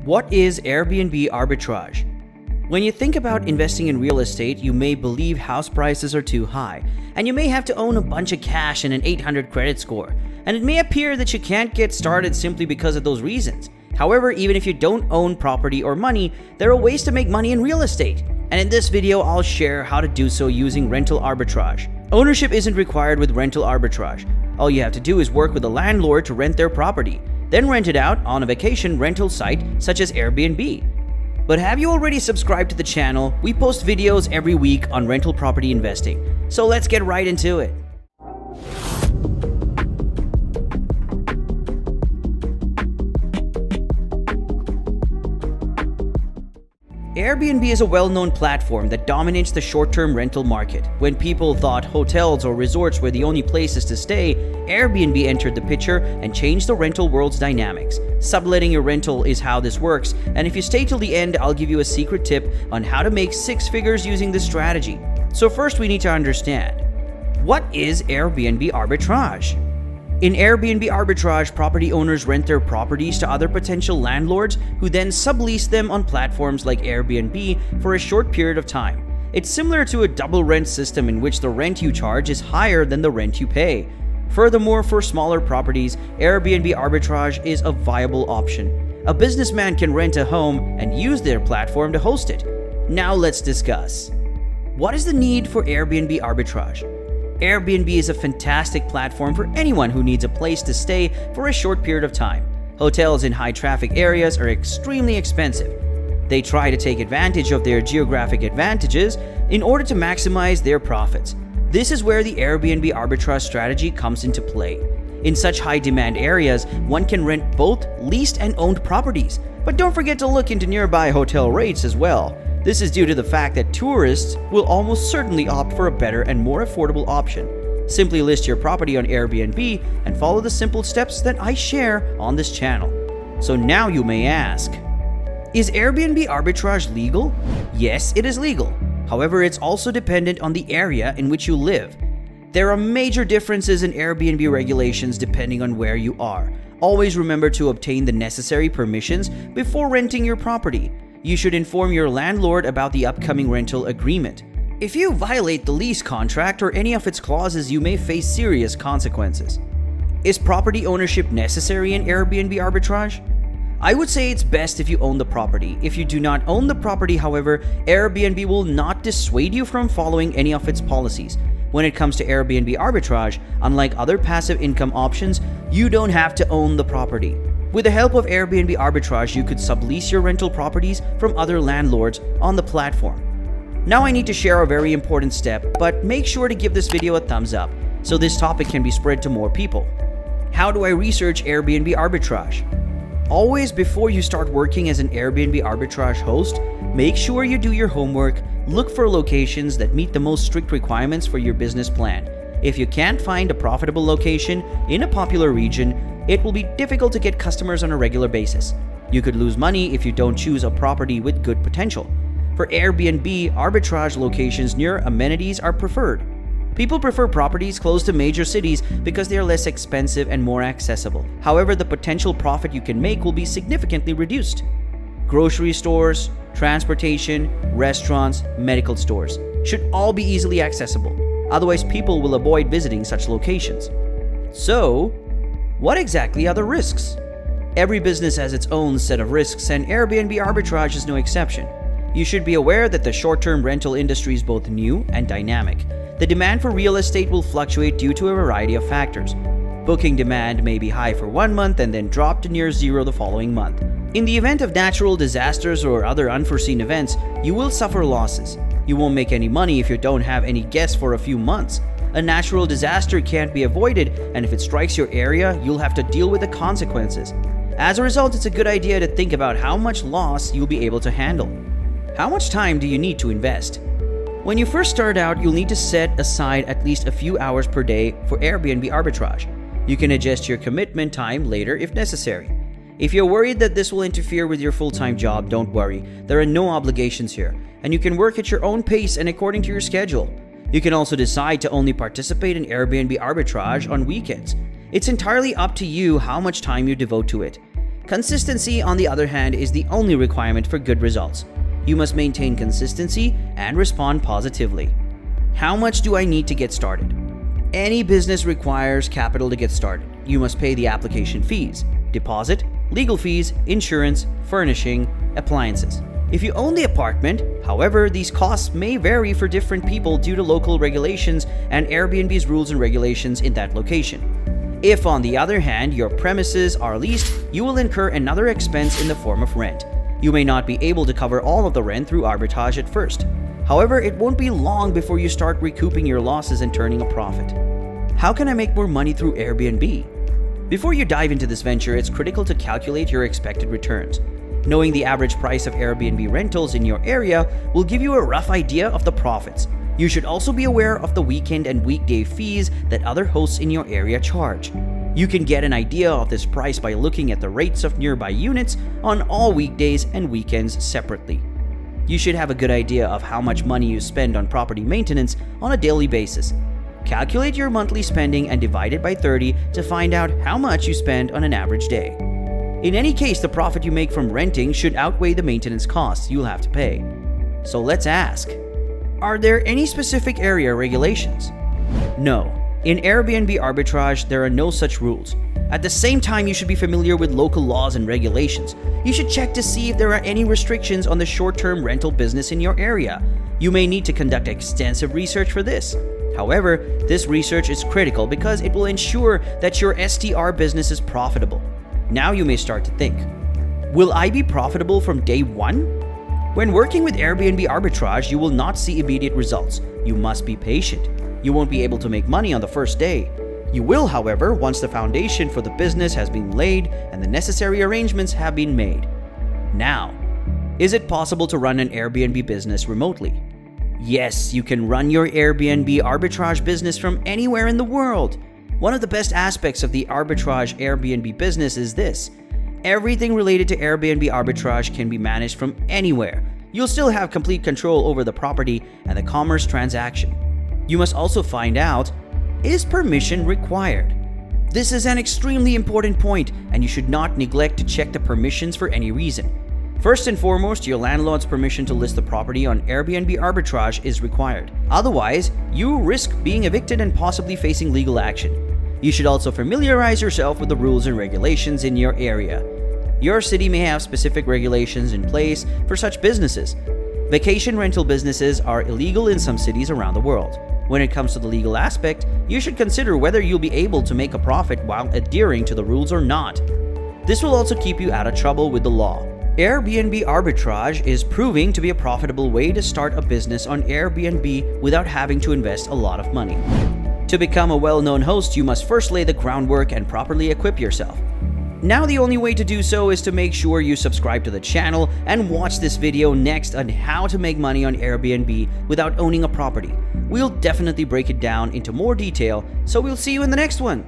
What is Airbnb arbitrage? When you think about investing in real estate, you may believe house prices are too high, and you may have to own a bunch of cash and an 800 credit score, and it may appear that you can't get started simply because of those reasons. However, even if you don't own property or money, there are ways to make money in real estate. And in this video, I'll share how to do so using rental arbitrage. Ownership isn't required with rental arbitrage. All you have to do is work with a landlord to rent their property, then rent it out on a vacation rental site such as Airbnb. But have you already subscribed to the channel? We post videos every week on rental property investing. So let's get right into it. Airbnb is a well-known platform that dominates the short-term rental market. When people thought hotels or resorts were the only places to stay, Airbnb entered the picture and changed the rental world's dynamics. Subletting your rental is how this works, and if you stay till the end, I'll give you a secret tip on how to make six figures using this strategy. So first, we need to understand, what is Airbnb arbitrage? In Airbnb arbitrage, property owners rent their properties to other potential landlords who then sublease them on platforms like Airbnb for a short period of time. It's similar to a double rent system in which the rent you charge is higher than the rent you pay. Furthermore, for smaller properties, Airbnb arbitrage is a viable option. A businessman can rent a home and use their platform to host it. Now let's discuss. What is the need for Airbnb arbitrage? Airbnb is a fantastic platform for anyone who needs a place to stay for a short period of time. Hotels in high traffic areas are extremely expensive. They try to take advantage of their geographic advantages in order to maximize their profits. This is where the Airbnb arbitrage strategy comes into play. In such high demand areas, one can rent both leased and owned properties. But don't forget to look into nearby hotel rates as well. This is due to the fact that tourists will almost certainly opt for a better and more affordable option. Simply list your property on Airbnb and follow the simple steps that I share on this channel. So now you may ask, is Airbnb arbitrage legal? Yes, it is legal. However, it's also dependent on the area in which you live. There are major differences in Airbnb regulations depending on where you are. Always remember to obtain the necessary permissions before renting your property. You should inform your landlord about the upcoming rental agreement. If you violate the lease contract or any of its clauses, you may face serious consequences. Is property ownership necessary in Airbnb arbitrage? I would say it's best if you own the property. If you do not own the property, however, Airbnb will not dissuade you from following any of its policies. When it comes to Airbnb arbitrage, unlike other passive income options, you don't have to own the property. With the help of Airbnb arbitrage, you could sublease your rental properties from other landlords on the platform. Now I need to share a very important step, but make sure to give this video a thumbs up so this topic can be spread to more people. How do I research Airbnb arbitrage? Always before you start working as an Airbnb arbitrage host, make sure you do your homework, look for locations that meet the most strict requirements for your business plan. If you can't find a profitable location in a popular region, it will be difficult to get customers on a regular basis. You could lose money if you don't choose a property with good potential. For Airbnb, arbitrage locations near amenities are preferred. People prefer properties close to major cities because they are less expensive and more accessible. However, the potential profit you can make will be significantly reduced. Grocery stores, transportation, restaurants, medical stores should all be easily accessible. Otherwise, people will avoid visiting such locations. So, what exactly are the risks? Every business has its own set of risks, and Airbnb arbitrage is no exception. You should be aware that the short-term rental industry is both new and dynamic. The demand for real estate will fluctuate due to a variety of factors. Booking demand may be high for 1 month and then drop to near zero the following month. In the event of natural disasters or other unforeseen events, you will suffer losses. You won't make any money if you don't have any guests for a few months. A natural disaster can't be avoided, and if it strikes your area, you'll have to deal with the consequences. As a result, it's a good idea to think about how much loss you'll be able to handle. How much time do you need to invest? When you first start out, you'll need to set aside at least a few hours per day for Airbnb arbitrage. You can adjust your commitment time later if necessary. If you're worried that this will interfere with your full-time job, don't worry. There are no obligations here, and you can work at your own pace and according to your schedule. You can also decide to only participate in Airbnb arbitrage on weekends. It's entirely up to you how much time you devote to it. Consistency, on the other hand, is the only requirement for good results. You must maintain consistency and respond positively. How much do I need to get started? Any business requires capital to get started. You must pay the application fees, deposit, legal fees, insurance, furnishing, appliances. If you own the apartment, however, these costs may vary for different people due to local regulations and Airbnb's rules and regulations in that location. If, on the other hand, your premises are leased, you will incur another expense in the form of rent. You may not be able to cover all of the rent through arbitrage at first. However, it won't be long before you start recouping your losses and turning a profit. How can I make more money through Airbnb? Before you dive into this venture, it's critical to calculate your expected returns. Knowing the average price of Airbnb rentals in your area will give you a rough idea of the profits. You should also be aware of the weekend and weekday fees that other hosts in your area charge. You can get an idea of this price by looking at the rates of nearby units on all weekdays and weekends separately. You should have a good idea of how much money you spend on property maintenance on a daily basis. Calculate your monthly spending and divide it by 30 to find out how much you spend on an average day. In any case, the profit you make from renting should outweigh the maintenance costs you'll have to pay. So let's ask, are there any specific area regulations? No. In Airbnb Arbitrage, there are no such rules. At the same time, you should be familiar with local laws and regulations. You should check to see if there are any restrictions on the short-term rental business in your area. You may need to conduct extensive research for this. However, this research is critical because it will ensure that your STR business is profitable. Now you may start to think, will I be profitable from day one? When working with Airbnb Arbitrage, you will not see immediate results. You must be patient. You won't be able to make money on the first day. You will, however, once the foundation for the business has been laid and the necessary arrangements have been made. Now, is it possible to run an Airbnb business remotely? Yes, you can run your Airbnb Arbitrage business from anywhere in the world. One of the best aspects of the Arbitrage Airbnb business is this. Everything related to Airbnb Arbitrage can be managed from anywhere. You'll still have complete control over the property and the commerce transaction. You must also find out, is permission required? This is an extremely important point, and you should not neglect to check the permissions for any reason. First and foremost, your landlord's permission to list the property on Airbnb Arbitrage is required. Otherwise, you risk being evicted and possibly facing legal action. You should also familiarize yourself with the rules and regulations in your area. Your city may have specific regulations in place for such businesses. Vacation rental businesses are illegal in some cities around the world. When it comes to the legal aspect, you should consider whether you'll be able to make a profit while adhering to the rules or not. This will also keep you out of trouble with the law. Airbnb Arbitrage is proving to be a profitable way to start a business on Airbnb without having to invest a lot of money. To become a well-known host, you must first lay the groundwork and properly equip yourself. Now the only way to do so is to make sure you subscribe to the channel and watch this video next on how to make money on Airbnb without owning a property. We'll definitely break it down into more detail, so we'll see you in the next one.